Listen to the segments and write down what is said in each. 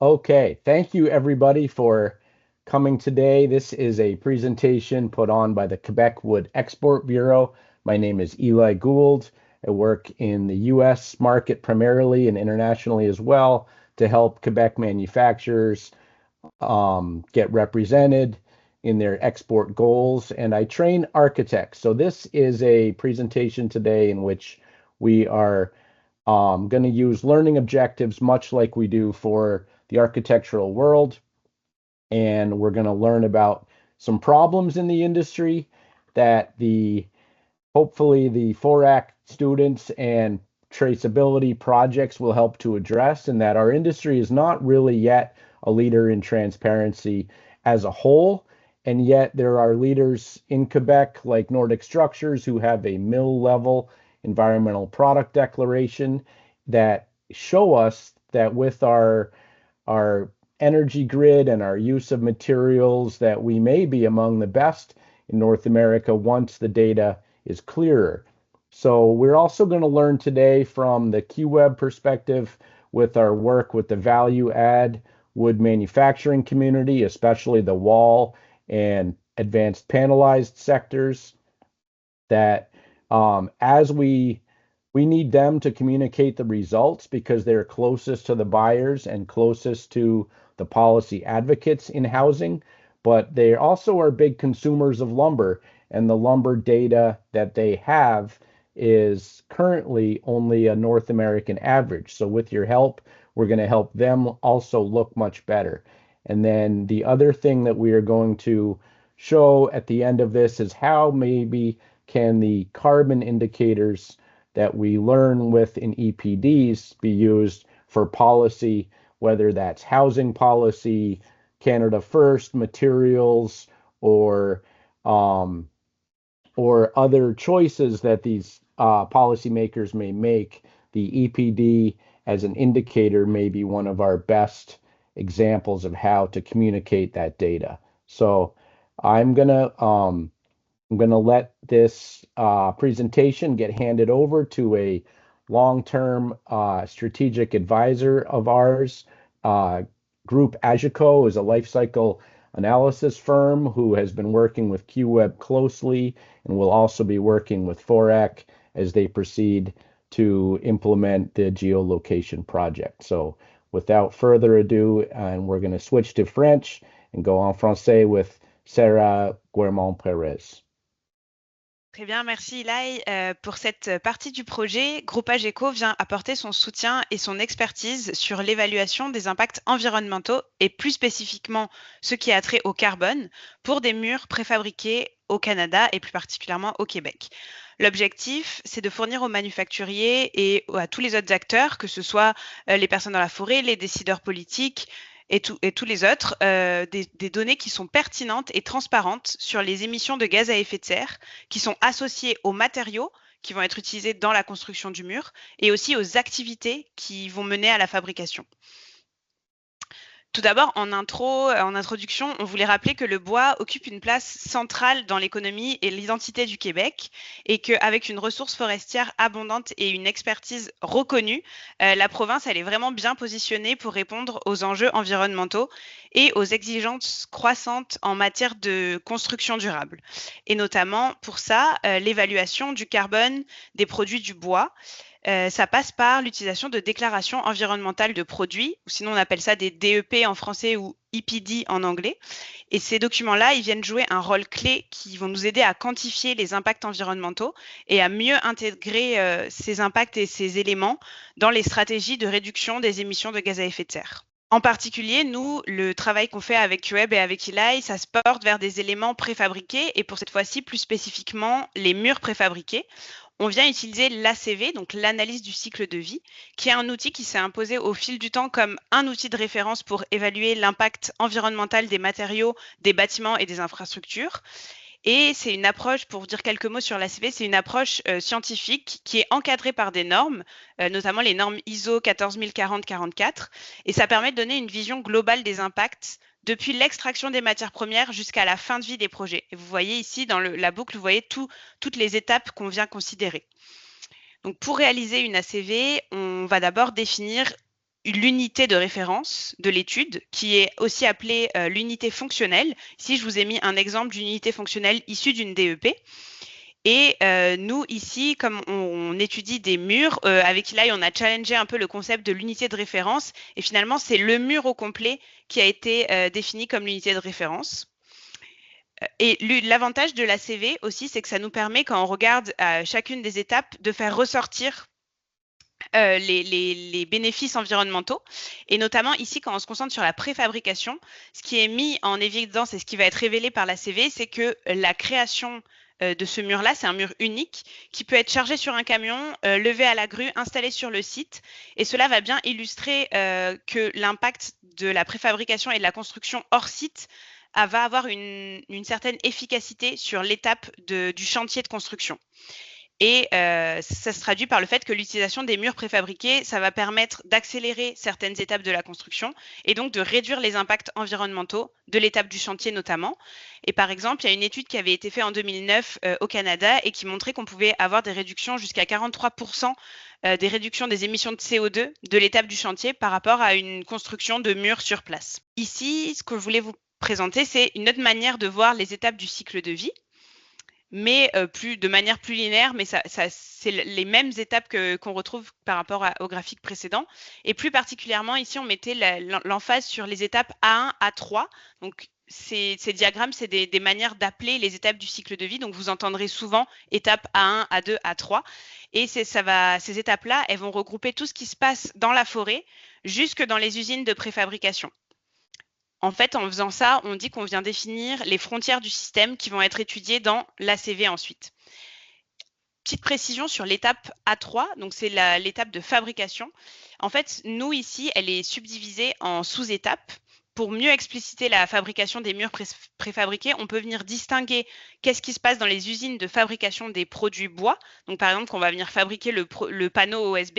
Okay, thank you everybody for coming today. This is a presentation put on by the Quebec Wood Export Bureau. My name is Eli Gould. I work in the US market primarily and internationally as well to help Quebec manufacturers get represented in their export goals. And I train architects. So this is a presentation today in which we are going to use learning objectives much like we do for the architectural world. And we're going to learn about some problems in the industry that the hopefully the FORAC students and traceability projects will help to address, and that our industry is not really yet a leader in transparency as a whole. And yet there are leaders in Quebec like Nordic Structures who have a mill level environmental product declaration that show us that with our energy grid and our use of materials that we may be among the best in North America once the data is clearer. So we're also going to learn today from the QWeb perspective with our work with the value add wood manufacturing community, especially the wall and advanced panelized sectors, that as we need them to communicate the results because they're closest to the buyers and closest to the policy advocates in housing, but they also are big consumers of lumber, and the lumber data that they have is currently only a North American average. So with your help, we're going to help them also look much better. And then the other thing that we are going to show at the end of this is how maybe can the carbon indicators that we learn with in EPDs be used for policy, whether that's housing policy, Canada First, materials, or um, or other choices that these policymakers may make. The EPD as an indicator may be one of our best examples of how to communicate that data. So I'm gonna um, I'm going to let this presentation get handed over to a long-term strategic advisor of ours. Uh, Group Agico is a life cycle analysis firm who has been working with QWeb closely and will also be working with Forac as they proceed to implement the geolocation project. So without further ado, and we're going to switch to French and go en français with Sarah Guermont-Perez. Très bien, merci Eli. Pour cette partie du projet, Groupage Eco vient apporter son soutien et son expertise sur l'évaluation des impacts environnementaux et plus spécifiquement ce qui a trait au carbone pour des murs préfabriqués au Canada et plus particulièrement au Québec. L'objectif, c'est de fournir aux manufacturiers et à tous les autres acteurs, que ce soit les personnes dans la forêt, les décideurs politiques, et tous les autres, des données qui sont pertinentes et transparentes sur les émissions de gaz à effet de serre qui sont associées aux matériaux qui vont être utilisés dans la construction du mur et aussi aux activités qui vont mener à la fabrication. Tout d'abord, en introduction, on voulait rappeler que le bois occupe une place centrale dans l'économie et l'identité du Québec et qu'avec une ressource forestière abondante et une expertise reconnue, la province, elle est vraiment bien positionnée pour répondre aux enjeux environnementaux et aux exigences croissantes en matière de construction durable. Et notamment pour ça, l'évaluation du carbone des produits du bois. Ça passe par l'utilisation de déclarations environnementales de produits, ou sinon on appelle ça des DEP en français ou EPD en anglais. Et ces documents-là, ils viennent jouer un rôle clé qui vont nous aider à quantifier les impacts environnementaux et à mieux intégrer ces impacts et ces éléments dans les stratégies de réduction des émissions de gaz à effet de serre. En particulier, nous, le travail qu'on fait avec QWeb et avec Eli, ça se porte vers des éléments préfabriqués et pour cette fois-ci, plus spécifiquement, les murs préfabriqués. On vient utiliser l'ACV, donc l'analyse du cycle de vie, qui est un outil qui s'est imposé au fil du temps comme un outil de référence pour évaluer l'impact environnemental des matériaux, des bâtiments et des infrastructures. Et c'est une approche, pour vous dire quelques mots sur l'ACV, c'est une approche scientifique qui est encadrée par des normes, notamment les normes ISO 14040-44, et ça permet de donner une vision globale des impacts depuis l'extraction des matières premières jusqu'à la fin de vie des projets. Et vous voyez ici dans la boucle, vous voyez toutes les étapes qu'on vient considérer. Donc pour réaliser une ACV, on va d'abord définir l'unité de référence de l'étude, qui est aussi appelée l'unité fonctionnelle. Ici, je vous ai mis un exemple d'une unité fonctionnelle issue d'une DEP. Et nous, ici, comme on étudie des murs, avec Eli, on a challengé un peu le concept de l'unité de référence. Et finalement, c'est le mur au complet qui a été défini comme l'unité de référence. Et l'avantage de la CV aussi, c'est que ça nous permet, quand on regarde chacune des étapes, de faire ressortir les bénéfices environnementaux. Et notamment ici, quand on se concentre sur la préfabrication, ce qui est mis en évidence et ce qui va être révélé par la CV, c'est que la création de ce mur-là, c'est un mur unique qui peut être chargé sur un camion, levé à la grue, installé sur le site. Et cela va bien illustrer que l'impact de la préfabrication et de la construction hors site va avoir une certaine efficacité sur l'étape du chantier de construction. Et ça se traduit par le fait que l'utilisation des murs préfabriqués, ça va permettre d'accélérer certaines étapes de la construction et donc de réduire les impacts environnementaux de l'étape du chantier notamment. Et par exemple, il y a une étude qui avait été faite en 2009 au Canada et qui montrait qu'on pouvait avoir des réductions jusqu'à 43% des réductions des émissions de CO2 de l'étape du chantier par rapport à une construction de murs sur place. Ici, ce que je voulais vous présenter, c'est une autre manière de voir les étapes du cycle de vie, mais de manière plus linéaire, mais c'est les mêmes étapes qu'on retrouve par rapport au graphique précédent. Et plus particulièrement, ici, on mettait l'emphase sur les étapes A1, A3. Donc, ces diagrammes, c'est des manières d'appeler les étapes du cycle de vie. Donc, vous entendrez souvent étape A1, A2, A3. Et ces étapes-là, elles vont regrouper tout ce qui se passe dans la forêt jusque dans les usines de préfabrication. En fait, en faisant ça, on dit qu'on vient définir les frontières du système qui vont être étudiées dans l'ACV ensuite. Petite précision sur l'étape A3, donc c'est l'étape de fabrication. En fait, nous ici, elle est subdivisée en sous-étapes. Pour mieux expliciter la fabrication des murs préfabriqués, on peut venir distinguer qu'est-ce qui se passe dans les usines de fabrication des produits bois. Donc par exemple, qu'on va venir fabriquer le panneau OSB.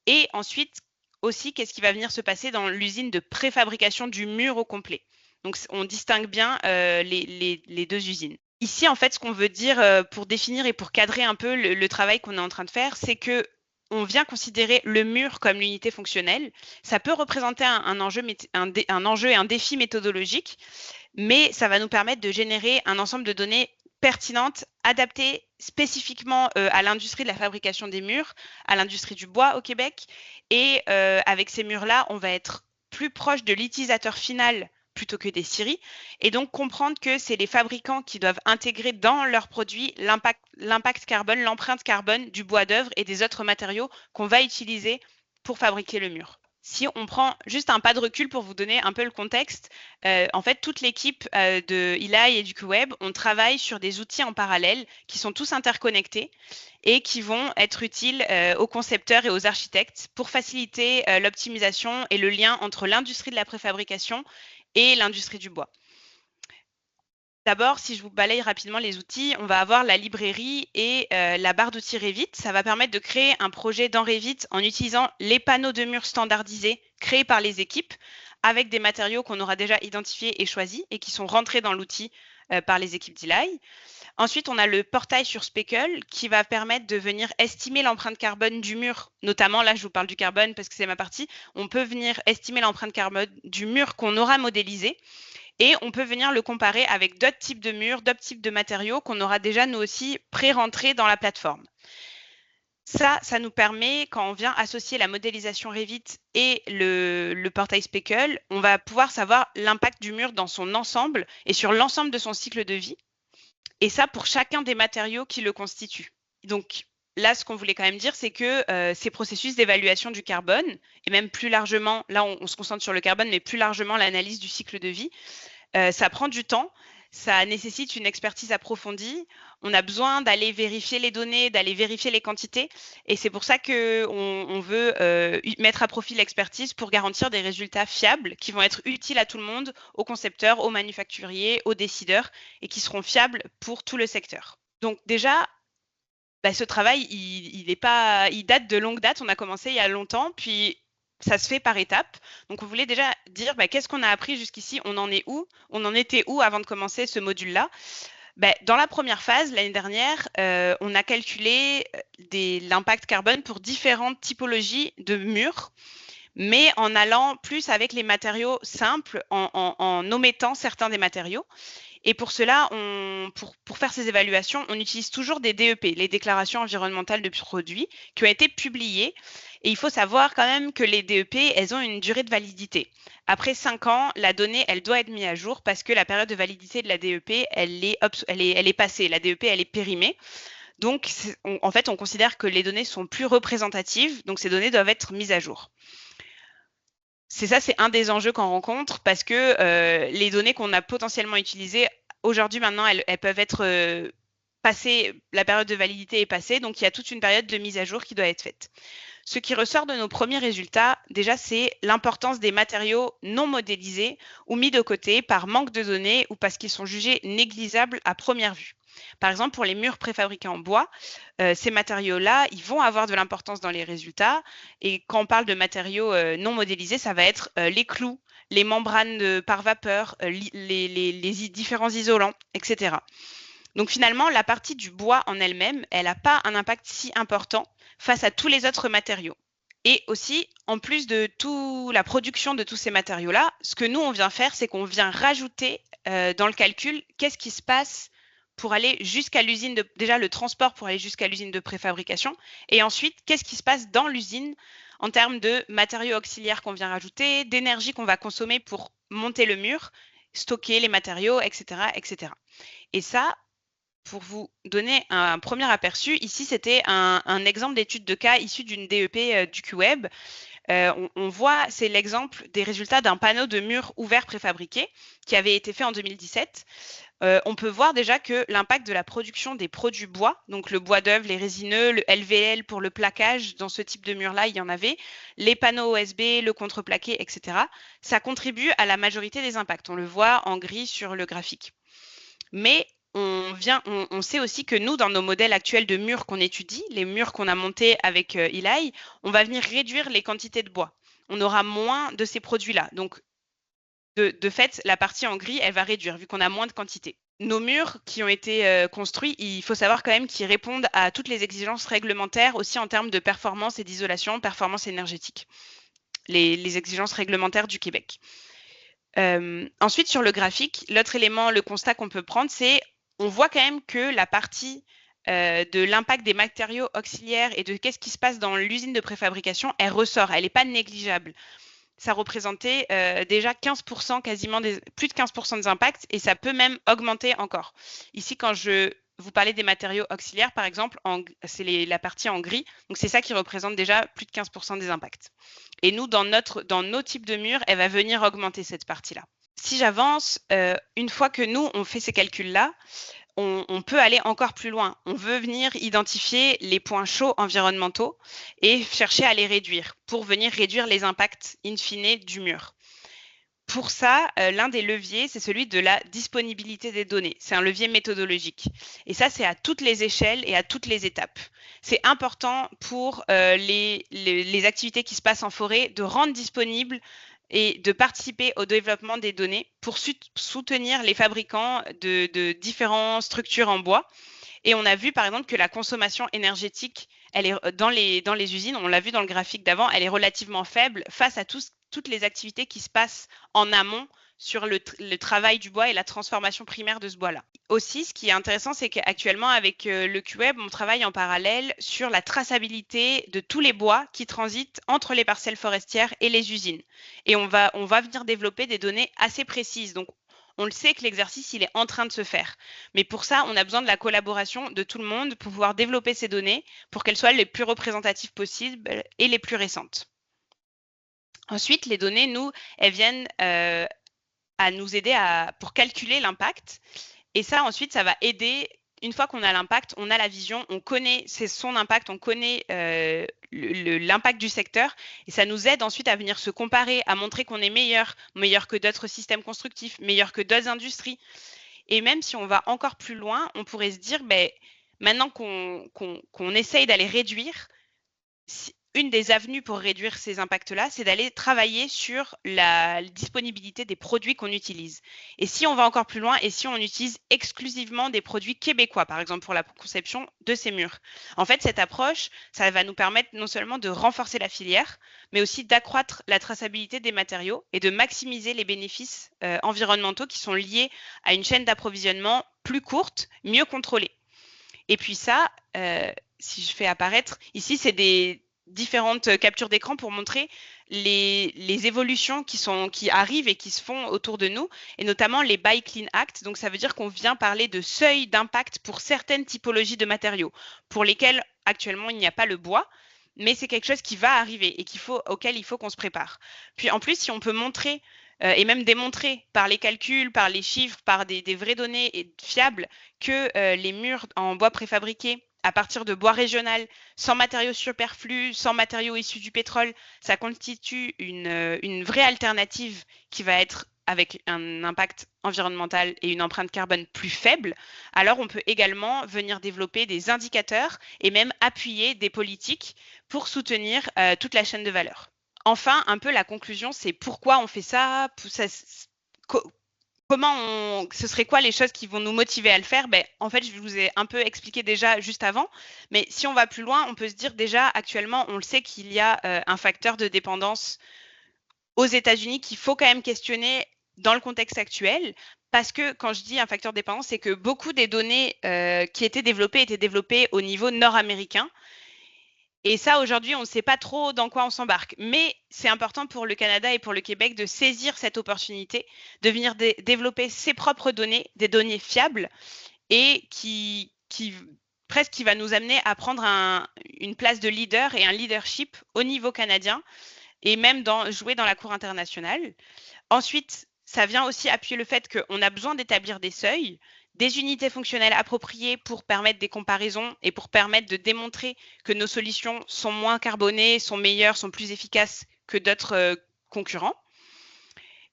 Et ensuite, aussi, qu'est-ce qui va venir se passer dans l'usine de préfabrication du mur au complet. Donc, on distingue bien les deux usines. Ici, en fait, ce qu'on veut dire pour définir et pour cadrer un peu le travail qu'on est en train de faire, c'est que on vient considérer le mur comme l'unité fonctionnelle. Ça peut représenter un enjeu et un défi méthodologique, mais ça va nous permettre de générer un ensemble de données pertinentes, adaptées spécifiquement à l'industrie de la fabrication des murs, à l'industrie du bois au Québec. Et avec ces murs-là, on va être plus proche de l'utilisateur final plutôt que des scieries, et donc comprendre que c'est les fabricants qui doivent intégrer dans leurs produits l'impact carbone, l'empreinte carbone du bois d'œuvre et des autres matériaux qu'on va utiliser pour fabriquer le mur. Si on prend juste un pas de recul pour vous donner un peu le contexte, en fait, toute l'équipe de Eli et du QWeb, on travaille sur des outils en parallèle qui sont tous interconnectés et qui vont être utiles aux concepteurs et aux architectes pour faciliter l'optimisation et le lien entre l'industrie de la préfabrication et l'industrie du bois. D'abord, si je vous balaye rapidement les outils, on va avoir la librairie et la barre d'outils Revit. Ça va permettre de créer un projet dans Revit en utilisant les panneaux de murs standardisés créés par les équipes avec des matériaux qu'on aura déjà identifiés et choisis et qui sont rentrés dans l'outil par les équipes d'Eli. Ensuite, on a le portail sur Speckle qui va permettre de venir estimer l'empreinte carbone du mur. Notamment, là, je vous parle du carbone parce que c'est ma partie. On peut venir estimer l'empreinte carbone du mur qu'on aura modélisé. Et on peut venir le comparer avec d'autres types de murs, d'autres types de matériaux qu'on aura déjà, nous aussi, pré-rentrés dans la plateforme. Ça nous permet, quand on vient associer la modélisation Revit et le portail Speckle, on va pouvoir savoir l'impact du mur dans son ensemble et sur l'ensemble de son cycle de vie. Et ça, pour chacun des matériaux qui le constituent. Donc, là, ce qu'on voulait quand même dire, c'est que ces processus d'évaluation du carbone, et même plus largement, là, on se concentre sur le carbone, mais plus largement l'analyse du cycle de vie, ça prend du temps, ça nécessite une expertise approfondie. On a besoin d'aller vérifier les données, d'aller vérifier les quantités. Et c'est pour ça qu'on veut mettre à profit l'expertise pour garantir des résultats fiables qui vont être utiles à tout le monde, aux concepteurs, aux manufacturiers, aux décideurs, et qui seront fiables pour tout le secteur. Donc déjà, ce travail, il date de longue date. On a commencé il y a longtemps, puis ça se fait par étapes. Donc, on voulait déjà dire qu'est-ce qu'on a appris jusqu'ici, on en est où, on en était où avant de commencer ce module-là. Dans la première phase, l'année dernière, on a calculé l'impact carbone pour différentes typologies de murs. mais en allant plus avec les matériaux simples, en omettant certains des matériaux. Et pour cela, pour faire ces évaluations, on utilise toujours des DEP, les déclarations environnementales de produits, qui ont été publiées. Et il faut savoir quand même que les DEP, elles ont une durée de validité. Après 5 ans, la donnée, elle doit être mise à jour parce que la période de validité de la DEP, elle est passée. La DEP, elle est périmée. Donc, en fait, on considère que les données sont plus représentatives, donc ces données doivent être mises à jour. C'est un des enjeux qu'on rencontre parce que les données qu'on a potentiellement utilisées, aujourd'hui, maintenant, elles peuvent être passées, la période de validité est passée, donc il y a toute une période de mise à jour qui doit être faite. Ce qui ressort de nos premiers résultats, déjà, c'est l'importance des matériaux non modélisés ou mis de côté par manque de données ou parce qu'ils sont jugés négligeables à première vue. Par exemple, pour les murs préfabriqués en bois, ces matériaux-là, ils vont avoir de l'importance dans les résultats. Et quand on parle de matériaux non modélisés, ça va être les clous, les membranes par vapeur, les différents isolants, etc. Donc finalement, la partie du bois en elle-même, elle n'a pas un impact si important face à tous les autres matériaux. Et aussi, en plus de toute la production de tous ces matériaux-là, ce que nous, on vient faire, c'est qu'on vient rajouter dans le calcul qu'est-ce qui se passe pour aller jusqu'à l'usine déjà le transport pour aller jusqu'à l'usine de préfabrication, et ensuite, qu'est-ce qui se passe dans l'usine en termes de matériaux auxiliaires qu'on vient rajouter, d'énergie qu'on va consommer pour monter le mur, stocker les matériaux, etc., etc. Et ça, pour vous donner un premier aperçu, ici, c'était un exemple d'étude de cas issu d'une DEP du QWeb. On voit, c'est l'exemple des résultats d'un panneau de mur ouvert préfabriqué qui avait été fait en 2017. On peut voir déjà que l'impact de la production des produits bois, donc le bois d'œuvre, les résineux, le LVL pour le plaquage, dans ce type de mur-là, il y en avait, les panneaux OSB, le contreplaqué, etc. Ça contribue à la majorité des impacts. On le voit en gris sur le graphique. Mais on sait aussi que nous, dans nos modèles actuels de murs qu'on étudie, les murs qu'on a montés avec Eli, on va venir réduire les quantités de bois. On aura moins de ces produits-là. Donc, de fait, la partie en gris, elle va réduire vu qu'on a moins de quantité. Nos murs qui ont été construits, il faut savoir quand même qu'ils répondent à toutes les exigences réglementaires, aussi en termes de performance et d'isolation, performance énergétique, les exigences réglementaires du Québec. Ensuite, sur le graphique, l'autre élément, le constat qu'on peut prendre, c'est on voit quand même que la partie de l'impact des matériaux auxiliaires et de qu'est-ce qui se passe dans l'usine de préfabrication, elle ressort, elle n'est pas négligeable. Ça représentait déjà 15%, quasiment plus de 15% des impacts, et ça peut même augmenter encore. Ici, quand je vous parlais des matériaux auxiliaires, par exemple, c'est la partie en gris, donc c'est ça qui représente déjà plus de 15% des impacts. Et nous, dans nos types de murs, elle va venir augmenter cette partie-là. Si j'avance, une fois que nous, on fait ces calculs-là, on peut aller encore plus loin. On veut venir identifier les points chauds environnementaux et chercher à les réduire pour venir réduire les impacts in fine du mur. Pour ça, l'un des leviers, c'est celui de la disponibilité des données. C'est un levier méthodologique. Et ça, c'est à toutes les échelles et à toutes les étapes. C'est important pour les activités qui se passent en forêt de rendre disponibles et de participer au développement des données pour soutenir les fabricants de différentes structures en bois. Et on a vu par exemple que la consommation énergétique, elle est dans les usines, on l'a vu dans le graphique d'avant, elle est relativement faible face à toutes les activités qui se passent en amont sur le travail du bois et la transformation primaire de ce bois-là. Aussi, ce qui est intéressant, c'est qu'actuellement, avec le QWeb, on travaille en parallèle sur la traçabilité de tous les bois qui transitent entre les parcelles forestières et les usines. Et on va venir développer des données assez précises. Donc, on le sait que l'exercice, il est en train de se faire. Mais pour ça, on a besoin de la collaboration de tout le monde pour pouvoir développer ces données pour qu'elles soient les plus représentatives possibles et les plus récentes. Ensuite, les données, nous, elles viennent à nous aider pour calculer l'impact. Et ça, ensuite, ça va aider, une fois qu'on a l'impact, on a la vision, on connaît son impact, on connaît l'impact du secteur. Et ça nous aide ensuite à venir se comparer, à montrer qu'on est meilleur que d'autres systèmes constructifs, meilleur que d'autres industries. Et même si on va encore plus loin, on pourrait se dire, maintenant qu'on essaye d'aller réduire, une des avenues pour réduire ces impacts-là, c'est d'aller travailler sur la disponibilité des produits qu'on utilise. Et si on va encore plus loin, et si on utilise exclusivement des produits québécois, par exemple pour la conception de ces murs. En fait, cette approche, ça va nous permettre non seulement de renforcer la filière, mais aussi d'accroître la traçabilité des matériaux et de maximiser les bénéfices environnementaux qui sont liés à une chaîne d'approvisionnement plus courte, mieux contrôlée. Et puis ça, si je fais apparaître, ici, c'est des différentes captures d'écran pour montrer les évolutions qui arrivent et qui se font autour de nous, et notamment les Buy Clean Act. Donc, ça veut dire qu'on vient parler de seuil d'impact pour certaines typologies de matériaux, pour lesquels actuellement il n'y a pas le bois, mais c'est quelque chose qui va arriver et auquel il faut qu'on se prépare. Puis en plus, si on peut montrer et même démontrer par les calculs, par les chiffres, par des vraies données fiables que les murs en bois préfabriqué à partir de bois régional, sans matériaux superflus, sans matériaux issus du pétrole, ça constitue une vraie alternative qui va être avec un impact environnemental et une empreinte carbone plus faible, alors on peut également venir développer des indicateurs et même appuyer des politiques pour soutenir toute la chaîne de valeur. Enfin, un peu la conclusion, c'est pourquoi on fait ça, ce serait quoi les choses qui vont nous motiver à le faire? En fait, je vous ai un peu expliqué déjà juste avant, mais si on va plus loin, on peut se dire déjà actuellement, on le sait qu'il y a un facteur de dépendance aux États-Unis qu'il faut quand même questionner dans le contexte actuel. Parce que quand je dis un facteur de dépendance, c'est que beaucoup des données qui étaient développées au niveau nord-américain. Et ça, aujourd'hui, on ne sait pas trop dans quoi on s'embarque. Mais c'est important pour le Canada et pour le Québec de saisir cette opportunité, de venir développer ses propres données, des données fiables et qui va nous amener à prendre une place de leader et un leadership au niveau canadien et même jouer dans la cour internationale. Ensuite, ça vient aussi appuyer le fait qu'on a besoin d'établir des seuils, des unités fonctionnelles appropriées pour permettre des comparaisons et pour permettre de démontrer que nos solutions sont moins carbonées, sont meilleures, sont plus efficaces que d'autres concurrents.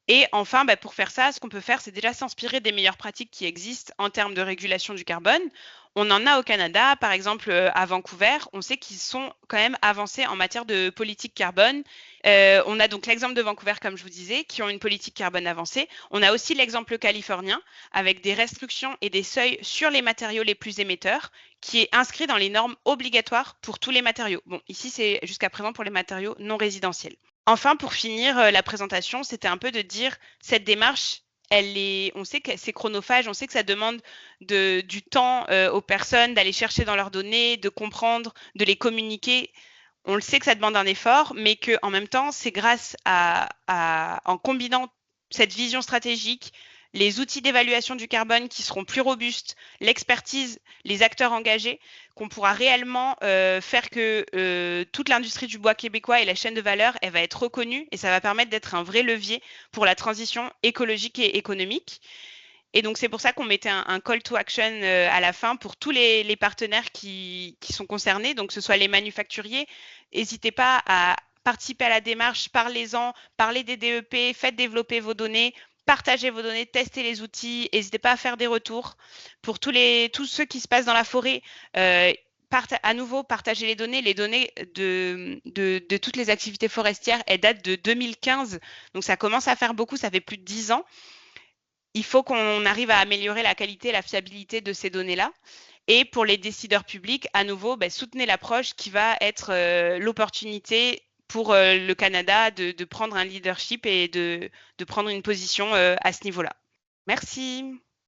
Et enfin, pour faire ça, ce qu'on peut faire, c'est déjà s'inspirer des meilleures pratiques qui existent en termes de régulation du carbone. On en a au Canada, par exemple à Vancouver, on sait qu'ils sont quand même avancés en matière de politique carbone. On a donc l'exemple de Vancouver, comme je vous disais, qui ont une politique carbone avancée. On a aussi l'exemple californien, avec des restrictions et des seuils sur les matériaux les plus émetteurs, qui est inscrit dans les normes obligatoires pour tous les matériaux. Bon, ici, c'est jusqu'à présent pour les matériaux non résidentiels. Enfin, pour finir la présentation, c'était un peu de dire cette démarche, on sait que c'est chronophage, on sait que ça demande du temps aux personnes d'aller chercher dans leurs données, de comprendre, de les communiquer. On le sait que ça demande un effort, mais qu'en même temps, c'est grâce en combinant cette vision stratégique, les outils d'évaluation du carbone qui seront plus robustes, l'expertise, les acteurs engagés, qu'on pourra réellement faire que toute l'industrie du bois québécois et la chaîne de valeur, elle va être reconnue et ça va permettre d'être un vrai levier pour la transition écologique et économique. Et donc, c'est pour ça qu'on mettait un call to action à la fin pour tous les partenaires qui sont concernés, donc que ce soit les manufacturiers. N'hésitez pas à participer à la démarche, parlez-en, parlez des DEP, faites développer vos données, partagez vos données, testez les outils, n'hésitez pas à faire des retours. Pour tous ceux qui se passent dans la forêt, à nouveau, partagez les données. Les données de toutes les activités forestières, elles datent de 2015, donc ça commence à faire beaucoup, ça fait plus de 10 ans. Il faut qu'on arrive à améliorer la qualité et la fiabilité de ces données-là. Et pour les décideurs publics, à nouveau, soutenez l'approche qui va être l'opportunité pour le Canada de prendre un leadership et de prendre une position à ce niveau-là. Merci.